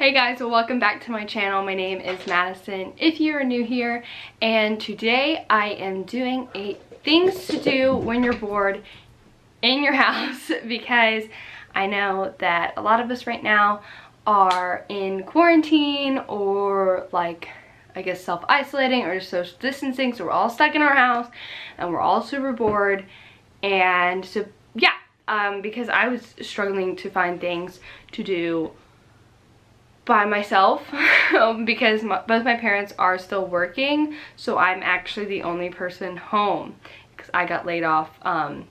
Hey guys, well, welcome back to my channel. My name is Madison if you are new here, and today I am doing things to do when you're bored in your house because I know that a lot of us right now are in quarantine or like I guess self-isolating or social distancing, so we're all stuck in our house and we're all super bored. And so yeah, because I was struggling to find things to do by myself because both my parents are still working, so I'm actually the only person home because I got laid off a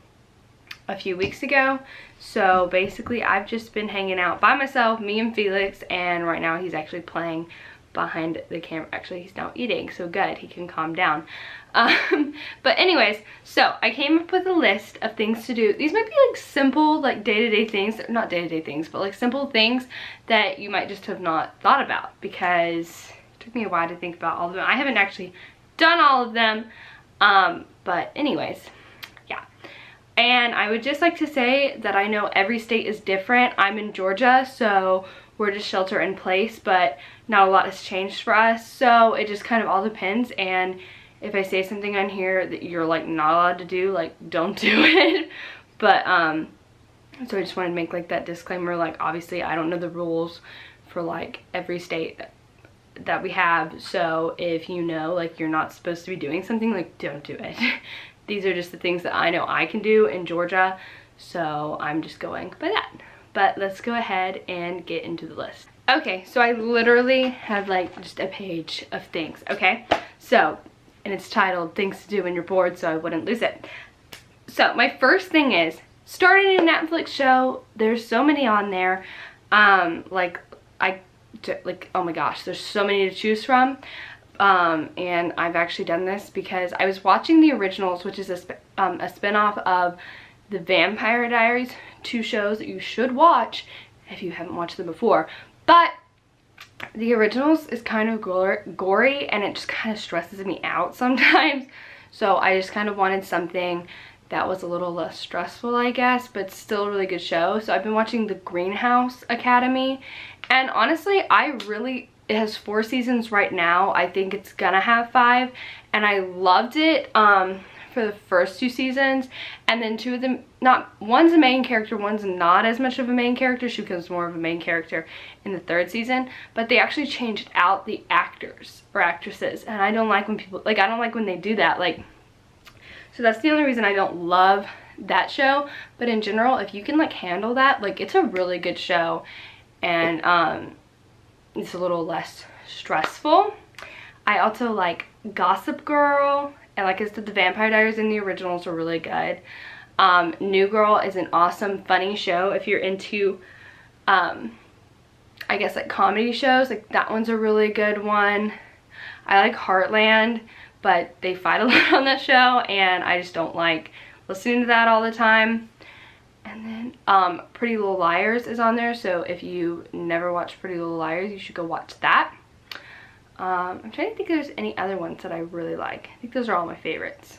few weeks ago. So basically I've just been hanging out by myself, me and Felix, and right now he's actually playing behind the camera. Actually, he's now eating, so good, he can calm down. But anyways, so I came up with a list of things to do. These might be like simple, like day-to-day things, not day-to-day things, but like simple things that you might just have not thought about because it took me a while to think about all of them. I haven't actually done all of them, but anyways, yeah. And I would just like to say that I know every state is different. I'm in Georgia, so we're just shelter in place, but not a lot has changed for us, so it just kind of all depends. And if I say something on here that you're like not allowed to do, like don't do it. But so I just wanted to make like that disclaimer, like obviously I don't know the rules for like every state that we have, so if you know like you're not supposed to be doing something, like don't do it. These are just the things that I know I can do in Georgia, so I'm just going by that. But let's go ahead and get into the list. Okay, so I literally have like just a page of things, okay? So, and it's titled Things to Do When You're Bored, so I wouldn't lose it. So my first thing is starting a Netflix show. There's so many on there. Like oh my gosh, there's so many to choose from. And I've actually done this because I was watching the originals, which is a spinoff of the Vampire Diaries, two shows that you should watch if you haven't watched them before. But the originals is kind of gory and it just kind of stresses me out sometimes. So I just kind of wanted something that was a little less stressful, I guess, but still a really good show. So I've been watching the Greenhouse Academy, and honestly, it has 4 seasons right now. I think it's gonna have 5, and I loved it for the first 2 seasons, and then 2 of them, one's a main character, one's not as much of a main character. She becomes more of a main character in the 3rd season, but they actually changed out the actors or actresses, and I don't like when people, like I don't like when they do that, like, so that's the only reason I don't love that show. But in general, if you can like handle that, like it's a really good show, and it's a little less stressful. I also like Gossip Girl, and like I said, the Vampire Diaries and the originals are really good. New Girl is an awesome, funny show if you're into, I guess like comedy shows. Like that one's a really good one. I like Heartland, but they fight a lot on that show, and I just don't like listening to that all the time. And then Pretty Little Liars is on there, so if you never watched Pretty Little Liars, you should go watch that. I'm trying to think if there's any other ones that I really like. I think those are all my favorites.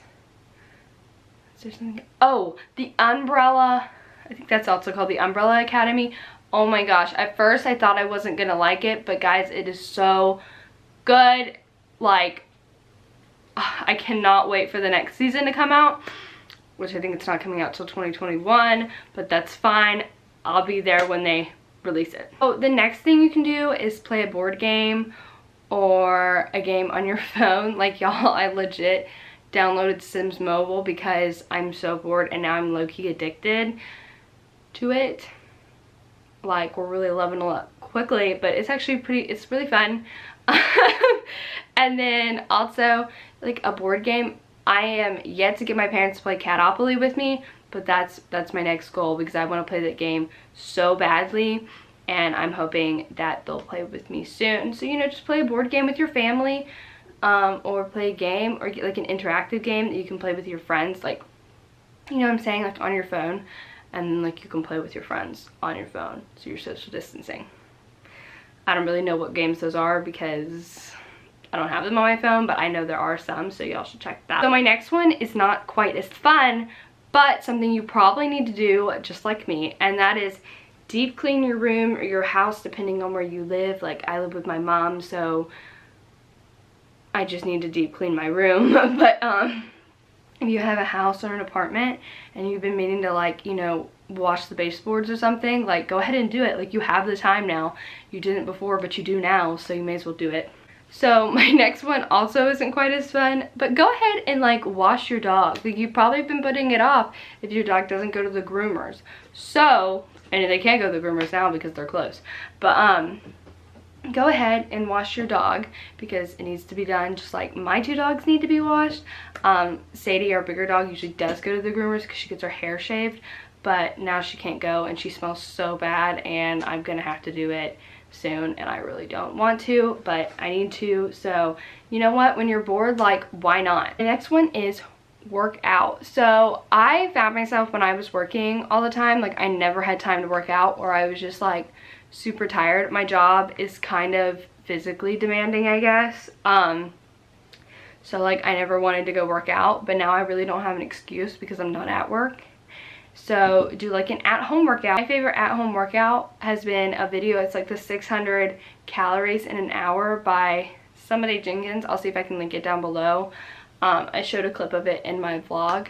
Is there something? Oh, The Umbrella. I think that's also called The Umbrella Academy. Oh my gosh. At first I thought I wasn't gonna like it, but guys, it is so good. Like, I cannot wait for the next season to come out, which I think it's not coming out till 2021, but that's fine. I'll be there when they release it. Oh, the next thing you can do is play a board game or a game on your phone. Like y'all, I legit downloaded Sims Mobile because I'm so bored, and now I'm low-key addicted to it. Like, we're really loving it up quickly, but it's actually it's really fun. And then also like a board game, I am yet to get my parents to play Catopoly with me, but that's my next goal because I want to play that game so badly, and I'm hoping that they'll play with me soon. So, you know, just play a board game with your family, or play a game, or get like an interactive game that you can play with your friends, like, you know what I'm saying, like on your phone, and then like you can play with your friends on your phone, so you're social distancing. I don't really know what games those are because I don't have them on my phone, but I know there are some, so y'all should check that. So my next one is not quite as fun, but something you probably need to do just like me, and that is deep clean your room or your house depending on where you live. Like I live with my mom, so I just need to deep clean my room. But if you have a house or an apartment and you've been meaning to, like, you know, wash the baseboards or something, like go ahead and do it. Like you have the time now. You didn't before, but you do now, so you may as well do it. So my next one also isn't quite as fun, but go ahead and like wash your dog. Like you've probably been putting it off if your dog doesn't go to the groomers. So, and they can't go to the groomers now because they're closed. But go ahead and wash your dog because it needs to be done, just like my 2 dogs need to be washed. Sadie, our bigger dog, usually does go to the groomers because she gets her hair shaved, but now she can't go and she smells so bad, and I'm gonna have to do it soon, and I really don't want to, but I need to. So you know what, when you're bored, like why not? The next one is work out. So I found myself when I was working all the time, like I never had time to work out, or I was just like super tired. My job is kind of physically demanding, I guess. So like I never wanted to go work out, but now I really don't have an excuse because I'm not at work. So do like an at-home workout. My favorite at-home workout has been a video. It's like the 600 calories in an hour by somebody Jenkins. I'll see if I can link it down below. I showed a clip of it in my vlog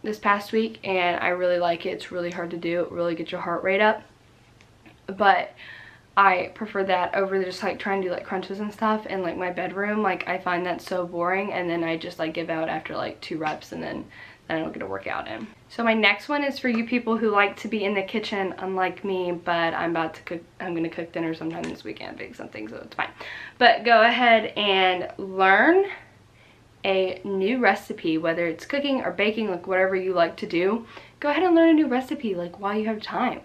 this past week, and I really like it. It's really hard to do. It really gets your heart rate up. But I prefer that over just like trying to do like crunches and stuff in like my bedroom. Like I find that so boring, and then I just like give out after like 2 reps, and then I don't get a workout in. So my next one is for you people who like to be in the kitchen, unlike me, but I'm about to cook. I'm gonna cook dinner sometime this weekend, bake something, so it's fine. But go ahead and learn a new recipe, whether it's cooking or baking, like whatever you like to do. Go ahead and learn a new recipe like while you have time.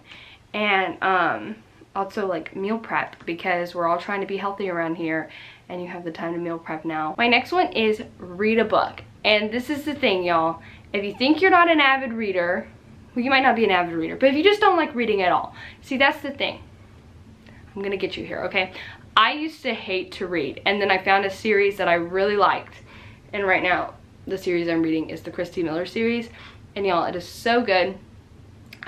And also like meal prep, because we're all trying to be healthy around here, and you have the time to meal prep now. My next one is read a book. And this is the thing, y'all. If you think you're not an avid reader, well, you might not be an avid reader, but if you just don't like reading at all, see, that's the thing. I'm gonna get you here, okay? I used to hate to read, and then I found a series that I really liked, and right now the series I'm reading is the Christy Miller series, and y'all, it is so good.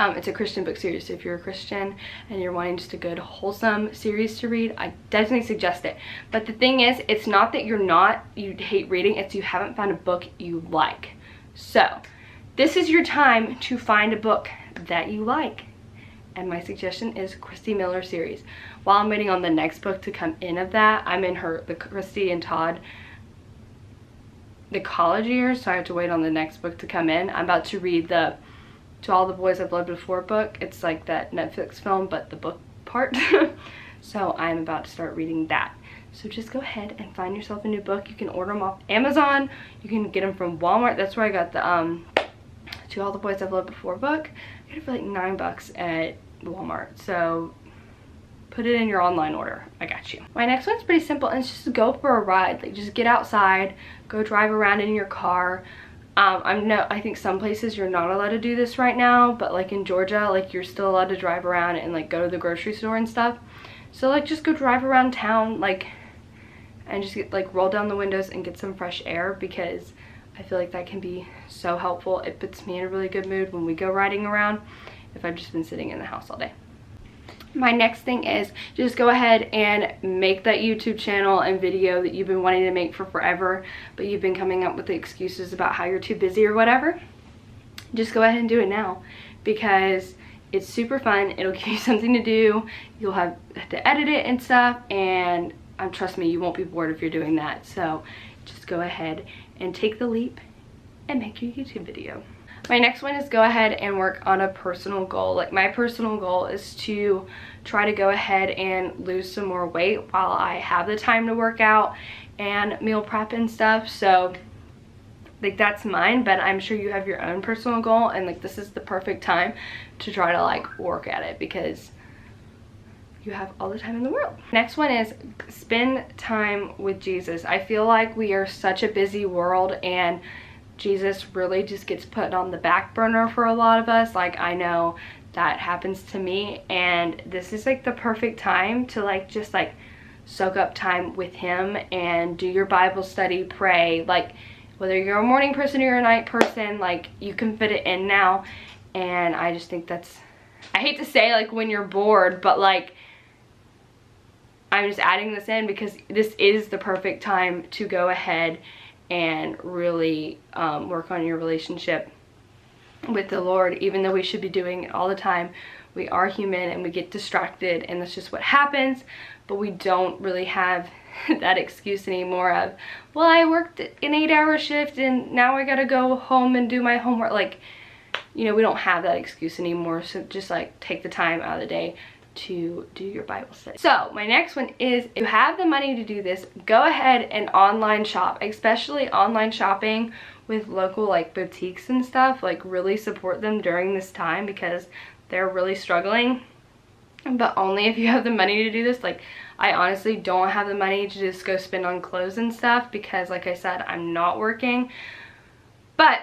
It's a Christian book series, so if you're a Christian and you're wanting just a good wholesome series to read, I definitely suggest it. But the thing is, it's not that you hate reading, it's you haven't found a book you like. So this is your time to find a book that you like, and my suggestion is Christy Miller series. While I'm waiting on the next book to come in of that, I'm in the Christy and Todd, the college years, so I have to wait on the next book to come in. I'm about to read the To All the Boys I've Loved Before book. It's like that Netflix film, but the book part. So I'm about to start reading that. So just go ahead and find yourself a new book. You can order them off Amazon. You can get them from Walmart. That's where I got the To All the Boys I've Loved Before book. I got it for like $9 at Walmart. So put it in your online order. I got you. My next one's pretty simple, and it's just go for a ride. Like just get outside, go drive around in your car. I think some places you're not allowed to do this right now, but like in Georgia, like you're still allowed to drive around and like go to the grocery store and stuff. So like just go drive around town, like, and just get, like, roll down the windows and get some fresh air, because I feel like that can be so helpful. It puts me in a really good mood when we go riding around if I've just been sitting in the house all day. My next thing is just go ahead and make that YouTube channel and video that you've been wanting to make for forever, but you've been coming up with the excuses about how you're too busy or whatever. Just go ahead and do it now, because it's super fun. It'll give you something to do. You'll have to edit it and stuff, and trust me, you won't be bored if you're doing that. So just go ahead and take the leap and make your YouTube video. My next one is go ahead and work on a personal goal. Like my personal goal is to try to go ahead and lose some more weight while I have the time to work out and meal prep and stuff. So like that's mine, but I'm sure you have your own personal goal, and like this is the perfect time to try to like work at it, because you have all the time in the world. Next one is spend time with Jesus. I feel like we are such a busy world, and Jesus really just gets put on the back burner for a lot of us. Like I know that happens to me, and this is like the perfect time to like just like soak up time with him and do your Bible study, pray. Like whether you're a morning person or you're a night person, like you can fit it in now, and I just think that's I hate to say like when you're bored, but like I'm just adding this in because this is the perfect time to go ahead and really work on your relationship with the Lord. Even though we should be doing it all the time, we are human and we get distracted, and that's just what happens. But we don't really have that excuse anymore of, well, I worked an 8-hour shift and now I gotta go home and do my homework. Like, you know, we don't have that excuse anymore. So just like take the time out of the day to do your Bible study. So my next one is, if you have the money to do this, go ahead and online shop, especially online shopping with local like boutiques and stuff. Like really support them during this time because they're really struggling. But only if you have the money to do this. Like I honestly don't have the money to just go spend on clothes and stuff because like I said, I'm not working. But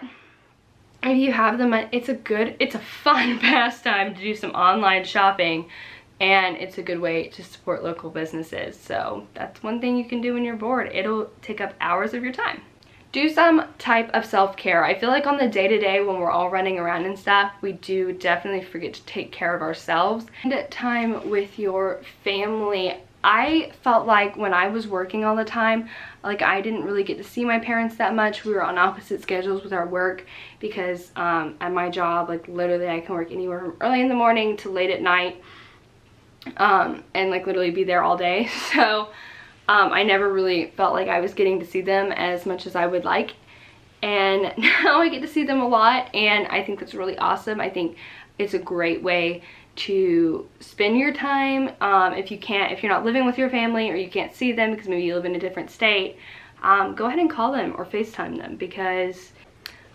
if you have the money, it's a fun pastime to do some online shopping, and it's a good way to support local businesses. So that's one thing you can do when you're bored. It'll take up hours of your time. Do some type of self-care. I feel like on the day-to-day when we're all running around and stuff, we do definitely forget to take care of ourselves. And time with your family. I felt like when I was working all the time, like I didn't really get to see my parents that much. We were on opposite schedules with our work because at my job, like literally I can work anywhere from early in the morning to late at night, and like literally be there all day. So I never really felt like I was getting to see them as much as I would like. And now I get to see them a lot, and I think that's really awesome. I think it's a great way to spend your time. If you're not living with your family or you can't see them because maybe you live in a different state, go ahead and call them or FaceTime them, because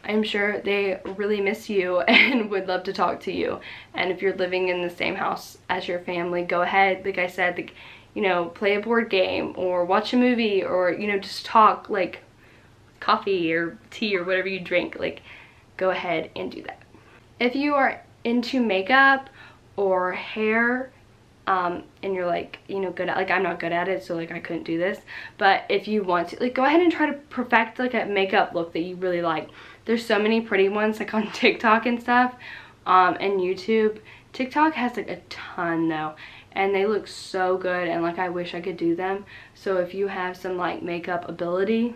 I'm sure they really miss you and would love to talk to you. And if you're living in the same house as your family, go ahead, like I said, like, you know, play a board game or watch a movie, or, you know, just talk, like coffee or tea or whatever you drink. Like, go ahead and do that. If you are into makeup or hair, and you're like, you know, good at, like I'm not good at it, so like I couldn't do this, but if you want to, like, go ahead and try to perfect like a makeup look that you really like. There's so many pretty ones like on TikTok and stuff, and YouTube. TikTok has like a ton though, and they look so good, and like I wish I could do them. So if you have some like makeup ability,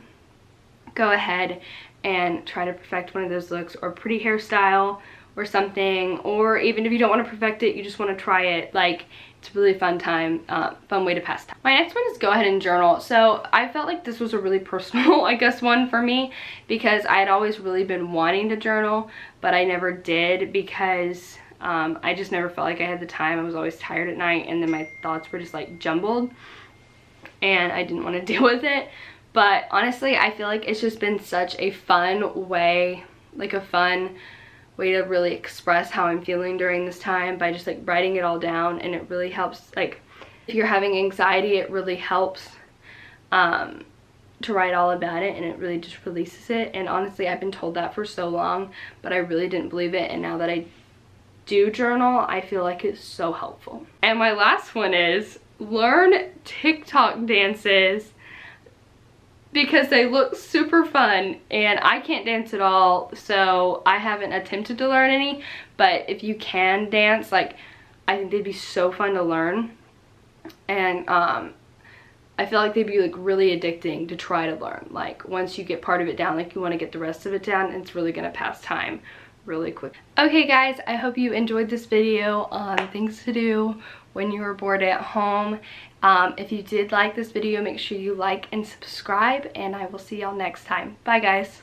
go ahead and try to perfect one of those looks, or pretty hairstyle or something. Or even if you don't want to perfect it, you just want to try it, like it's a really fun time, fun way to pass time. My next one is go ahead and journal. So I felt like this was a really personal, I guess, one for me, because I had always really been wanting to journal, but I never did because I just never felt like I had the time. I was always tired at night, and then my thoughts were just like jumbled, and I didn't want to deal with it. But honestly, I feel like it's just been such a fun way, like a fun way to really express how I'm feeling during this time by just like writing it all down. And it really helps, like if you're having anxiety, it really helps to write all about it, and it really just releases it. And honestly, I've been told that for so long, but I really didn't believe it, and now that I do journal, I feel like it's so helpful. And my last one is learn TikTok dances, because they look super fun, and I can't dance at all, so I haven't attempted to learn any. But if you can dance, like I think they'd be so fun to learn, and I feel like they'd be like really addicting to try to learn. Like once you get part of it down, like you want to get the rest of it down, and it's really gonna pass time really quick. Okay guys, I hope you enjoyed this video on things to do when you were bored at home. If you did like this video, make sure you like and subscribe, and I will see y'all next time. Bye guys.